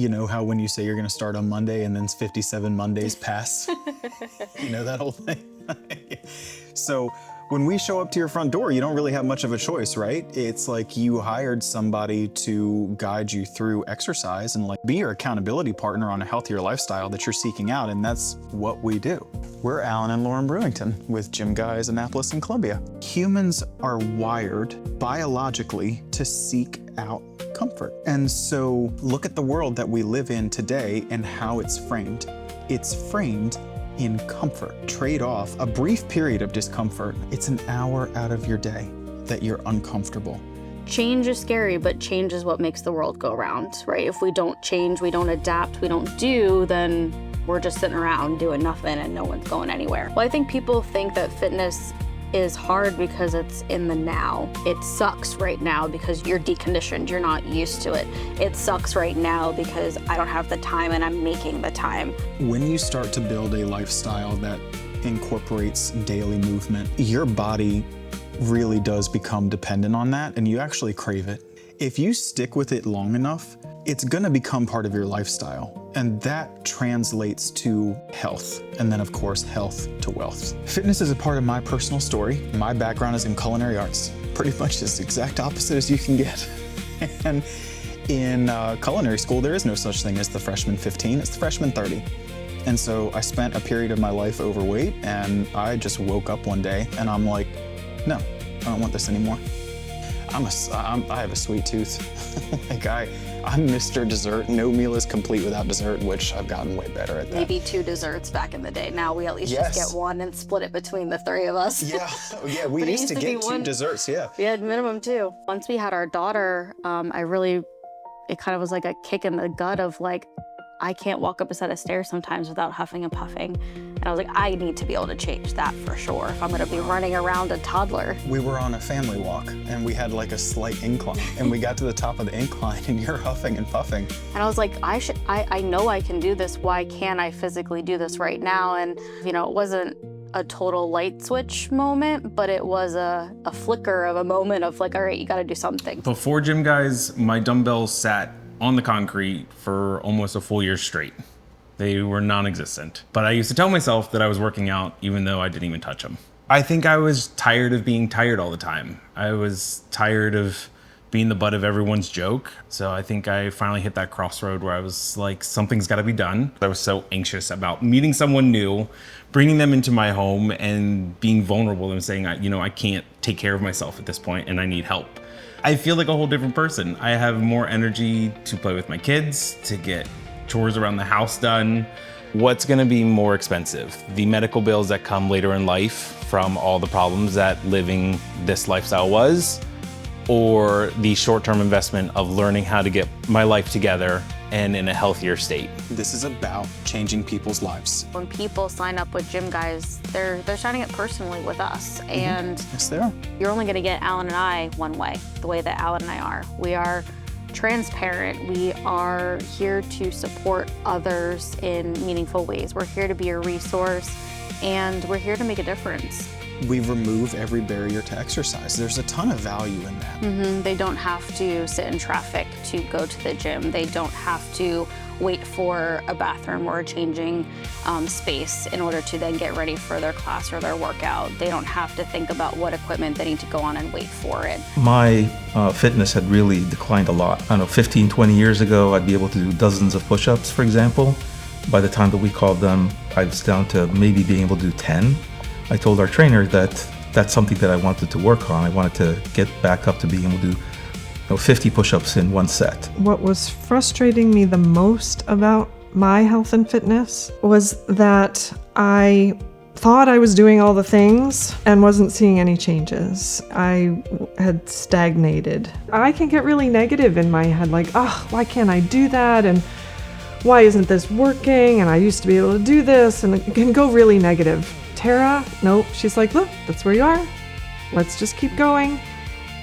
You know how when you say you're going to start on Monday and then 57 Mondays pass? You know that whole thing? So when we show up to your front door, you don't really have much of a choice, right? It's like you hired somebody to guide you through exercise and like be your accountability partner on a healthier lifestyle that you're seeking out, and that's what we do. We're Alan and Lauren Brewington with GYMGUYZ Annapolis and Columbia. Humans are wired biologically to seek out comfort. And so look at the world that we live in today and how it's framed. It's framed in comfort. Trade off a brief period of discomfort. It's an hour out of your day that you're uncomfortable. Change is scary, but change is what makes the world go round, right? If we don't change, we don't adapt, we don't do, then we're just sitting around doing nothing and no one's going anywhere. Well, I think people think that fitness is hard because it's in the now. It sucks right now because you're deconditioned, you're not used to it. It sucks right now because I don't have the time and I'm making the time. When you start to build a lifestyle that incorporates daily movement, your body really does become dependent on that and you actually crave it. If you stick with it long enough, it's gonna become part of your lifestyle. And that translates to health. And then of course, health to wealth. Fitness is a part of my personal story. My background is in culinary arts. Pretty much as exact opposite as you can get. And in culinary school, there is no such thing as the freshman 15, it's the freshman 30. And so I spent a period of my life overweight and I just woke up one day and I'm like, no, I don't want this anymore. I have a sweet tooth. Like I'm Mr. Dessert. No meal is complete without dessert, which I've gotten way better at that. Maybe 2 desserts back in the day. Now we at least just get 1 and split it between the 3 of us. Yeah, we used to get 2 desserts, yeah. We had minimum 2. Once we had our daughter, it kind of was like a kick in the gut of like, I can't walk up a set of stairs sometimes without huffing and puffing. And I was like, I need to be able to change that for sure if I'm gonna be running around a toddler. We were on a family walk and we had like a slight incline and we got to the top of the incline and you're huffing and puffing. And I was like, I know I can do this. Why can't I physically do this right now? And you know, it wasn't a total light switch moment, but it was a flicker of a moment of like, all right, you gotta do something. Before GYMGUYZ, my dumbbells sat on the concrete for almost a full year straight. They were non-existent. But I used to tell myself that I was working out even though I didn't even touch them. I think I was tired of being tired all the time. I was tired of being the butt of everyone's joke. So I think I finally hit that crossroad where I was like, something's gotta be done. I was so anxious about meeting someone new, bringing them into my home and being vulnerable and saying, I can't take care of myself at this point and I need help. I feel like a whole different person. I have more energy to play with my kids, to get chores around the house done. What's gonna be more expensive? The medical bills that come later in life from all the problems that living this lifestyle was, or the short-term investment of learning how to get my life together and in a healthier state? This is about changing people's lives. When people sign up with GYMGUYZ, they're signing up personally with us. And yes, they are. You're only gonna get Alan and I one way, the way that Alan and I are. We are transparent. We are here to support others in meaningful ways. We're here to be a resource and we're here to make a difference. We remove every barrier to exercise. There's a ton of value in that. They don't have to sit in traffic to go to the gym. They don't have to wait for a bathroom or a changing space in order to then get ready for their class or their workout. They don't have to think about what equipment they need to go on and wait for it. My fitness had really declined a lot. I don't know, 15, 20 years ago, I'd be able to do dozens of push-ups, for example. By the time that we called them, I was down to maybe being able to do 10. I told our trainer that that's something that I wanted to work on. I wanted to get back up to being able to do 50 push-ups in one set. What was frustrating me the most about my health and fitness was that I thought I was doing all the things and wasn't seeing any changes. I had stagnated. I can get really negative in my head, like, oh, why can't I do that? And why isn't this working? And I used to be able to do this, and it can go really negative. Tara, nope, she's like, look, that's where you are. Let's just keep going.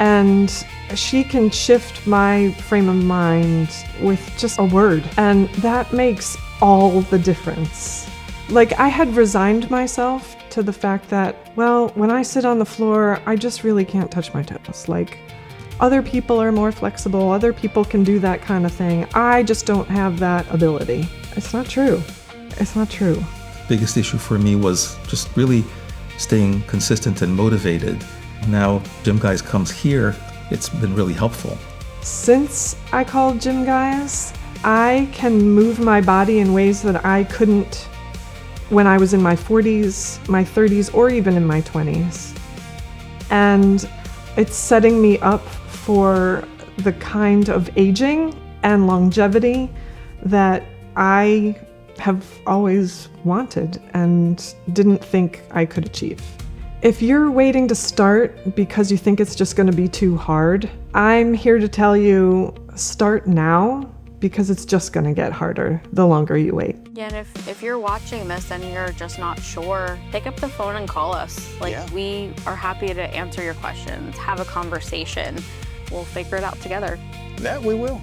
And she can shift my frame of mind with just a word. And that makes all the difference. Like, I had resigned myself to the fact that, well, when I sit on the floor, I just really can't touch my toes. Like, other people are more flexible, other people can do that kind of thing. I just don't have that ability. It's not true. It's not true. Biggest issue for me was just really staying consistent and motivated. Now GYMGUYZ comes here, it's been really helpful. Since I called GYMGUYZ, I can move my body in ways that I couldn't when I was in my 40s, my 30s, or even in my 20s. And it's setting me up for the kind of aging and longevity that I have always wanted and didn't think I could achieve. If you're waiting to start because you think it's just going to be too hard, I'm here to tell you, start now, because it's just going to get harder the longer you wait. Yeah, and if you're watching this and you're just not sure, pick up the phone and call us. We are happy to answer your questions, have a conversation. We'll figure it out together. That we will.